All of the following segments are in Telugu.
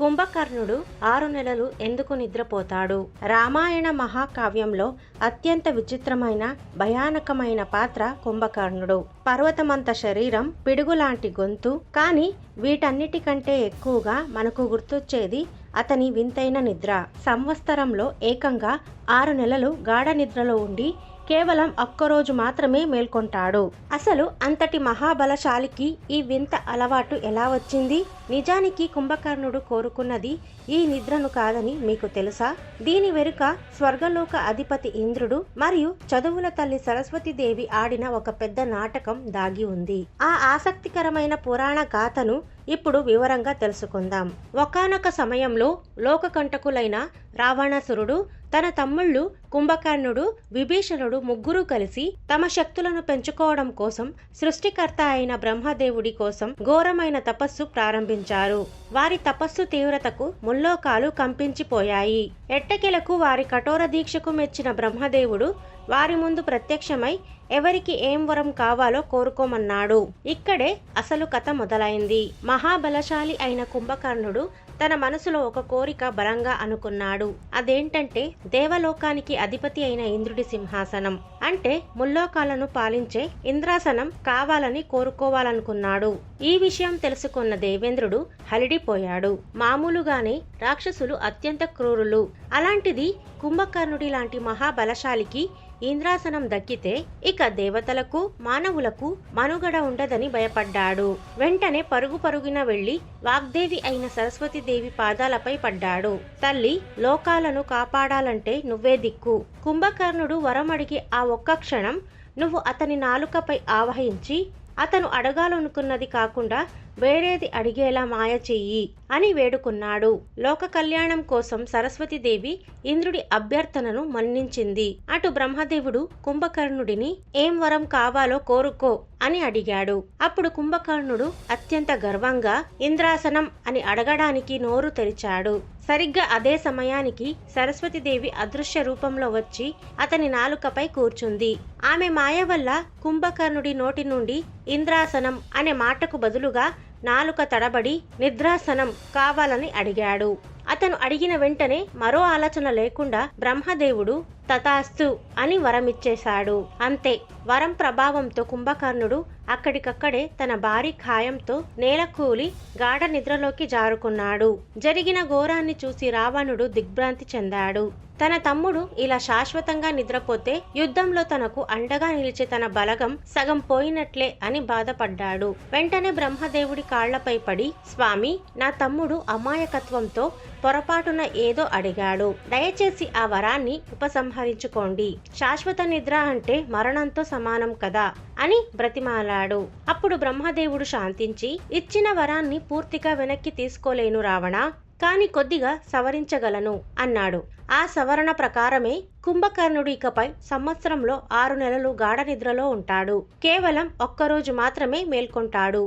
కుంభకర్ణుడు 6 నెలలు ఎందుకు నిద్రపోతాడు? రామాయణ మహాకావ్యంలో అత్యంత విచిత్రమైన భయానకమైన పాత్ర కుంభకర్ణుడు. పర్వతమంత శరీరం, పిడుగులాంటి గొంతు. కానీ వీటన్నిటికంటే ఎక్కువగా మనకు గుర్తొచ్చేది అతని వింతైన నిద్ర. సంవత్సరంలో ఏకంగా 6 నెలలు గాఢ నిద్రలో ఉండి కేవలం ఒక్కరోజు మాత్రమే మేల్కొంటాడు. అసలు అంతటి మహాబలశాలికి ఈ వింత అలవాటు ఎలా వచ్చింది? నిజానికి కుంభకర్ణుడు కోరుకున్నది ఈ నిద్రను కాదని మీకు తెలుసా? దీని వెనుక స్వర్గలోక అధిపతి ఇంద్రుడు మరియు చదువుల తల్లి సరస్వతీదేవి ఆడిన ఒక పెద్ద నాటకం దాగి ఉంది. ఆ ఆసక్తికరమైన పురాణ గాథను ఇప్పుడు వివరంగా తెలుసుకుందాం. ఒకానొక సమయంలో లోకకంటకులైన రావణాసురుడు, తన తమ్ముళ్ళు కుంభకర్ణుడు, విభీషణుడు ముగ్గురు కలిసి తమ శక్తులను పెంచుకోవడం కోసం సృష్టికర్త అయిన బ్రహ్మదేవుడి కోసం ఘోరమైన తపస్సు ప్రారంభించారు. వారి తపస్సు తీవ్రతకు ముల్లోకాలు కంపించిపోయాయి. ఎట్టకేలకు వారి కఠోర దీక్షకు మెచ్చిన బ్రహ్మదేవుడు వారి ముందు ప్రత్యక్షమై ఎవరికి ఏం వరం కావాలో కోరుకోమన్నాడు. ఇక్కడే అసలు కథ మొదలైంది. మహాబలశాలి అయిన కుంభకర్ణుడు తన మనసులో ఒక కోరిక బలంగా అనుకున్నాడు. అదేంటంటే దేవలోకానికి అధిపతి అయిన ఇంద్రుడి సింహాసనం, అంటే ముల్లోకాలను పాలించే ఇంద్రాసనం కావాలని కోరుకోవాలనుకున్నాడు. ఈ విషయం తెలుసుకున్న దేవేంద్రుడు హలిడిపోయాడు. మామూలుగానే రాక్షసులు అత్యంత క్రూరులు. అలాంటిది కుంభకర్ణుడి లాంటి మహాబలశాలికి ఇంద్రాసనం దక్కితే ఇక దేవతలకు మానవులకు మనుగడ ఉండదని భయపడ్డాడు. వెంటనే పరుగున వెళ్లి వాగ్దేవి అయిన సరస్వతీదేవి పాదాలపై పడ్డాడు. తల్లి, లోకాలను కాపాడాలంటే నువ్వే దిక్కు. కుంభకర్ణుడు వరం అడిగి ఆ ఒక్క క్షణం నువ్వు అతని నాలుకపై ఆవహించి అతను అడగాలనుకున్నది కాకుండా వేరేది అడిగేలా మాయ చెయ్యి అని వేడుకున్నాడు. లోక కళ్యాణం కోసం సరస్వతీదేవి ఇంద్రుడి అభ్యర్థనను మన్నించింది. అటు బ్రహ్మదేవుడు కుంభకర్ణుడిని ఏం వరం కావాలో కోరుకో అని అడిగాడు. అప్పుడు కుంభకర్ణుడు అత్యంత గర్వంగా ఇంద్రాసనం అని అడగడానికి నోరు తెరిచాడు. సరిగ్గా అదే సమయానికి సరస్వతీదేవి అదృశ్య రూపంలో వచ్చి అతని నాలుకపై కూర్చుంది. ఆమె మాయ వల్ల కుంభకర్ణుడి నోటి నుండి ఇంద్రాసనం అనే మాటకు బదులుగా నాలుక తడబడి నిద్రాసనం కావాలని అడిగాడు. అతను అడిగిన వెంటనే మరో ఆలోచన లేకుండా బ్రహ్మదేవుడు తథాస్తు అని వరమిచ్చేశాడు. అంతే, వరం ప్రభావంతో కుంభకర్ణుడు అక్కడికక్కడే తన భారీ ఖాయంతో నేలకూలి గాఢ నిద్రలోకి జారుకున్నాడు. జరిగిన ఘోరాన్ని చూసి రావణుడు దిగ్భ్రాంతి చెందాడు. తన తమ్ముడు ఇలా శాశ్వతంగా నిద్రపోతే యుద్ధంలో తనకు అండగా నిలిచే తన బలగం సగం పోయినట్లే అని బాధపడ్డాడు. వెంటనే బ్రహ్మదేవుడి కాళ్లపై పడి, స్వామి, నా తమ్ముడు అమాయకత్వంతో పొరపాటున ఏదో అడిగాడు. దయచేసి ఆ వరాన్ని ఉపసంహరించుకోండి. శాశ్వత నిద్ర అంటే మరణంతో సమానం కదా అని బ్రతిమాలాడు. అప్పుడు బ్రహ్మదేవుడు శాంతించి, ఇచ్చిన వరాన్ని పూర్తిగా వెనక్కి తీసుకోలేను రావణ, కానీ కొద్దిగా సవరించగలను అన్నాడు. ఆ సవరణ ప్రకారమే కుంభకర్ణుడు ఇకపై సంవత్సరంలో 6 నెలలు గాఢ నిద్రలో ఉంటాడు. కేవలం ఒక్కరోజు మాత్రమే మేల్కొంటాడు.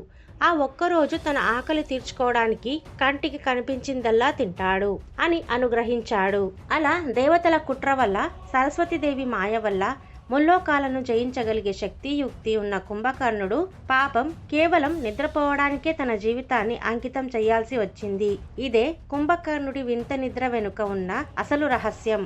ఆ ఒక్కరోజు తన ఆకలి తీర్చుకోవడానికి కంటికి కనిపించిందల్లా తింటాడు అని అనుగ్రహించాడు. అలా దేవతల కుట్ర వల్ల, సరస్వతీదేవి మాయ వల్ల ముల్లోకాలను జయించగలిగే శక్తియుక్తి ఉన్న కుంభకర్ణుడు పాపం కేవలం నిద్రపోవడానికే తన జీవితాన్ని అంకితం చేయాల్సి వచ్చింది. ఇదే కుంభకర్ణుడి వింత నిద్ర వెనుక ఉన్న అసలు రహస్యం.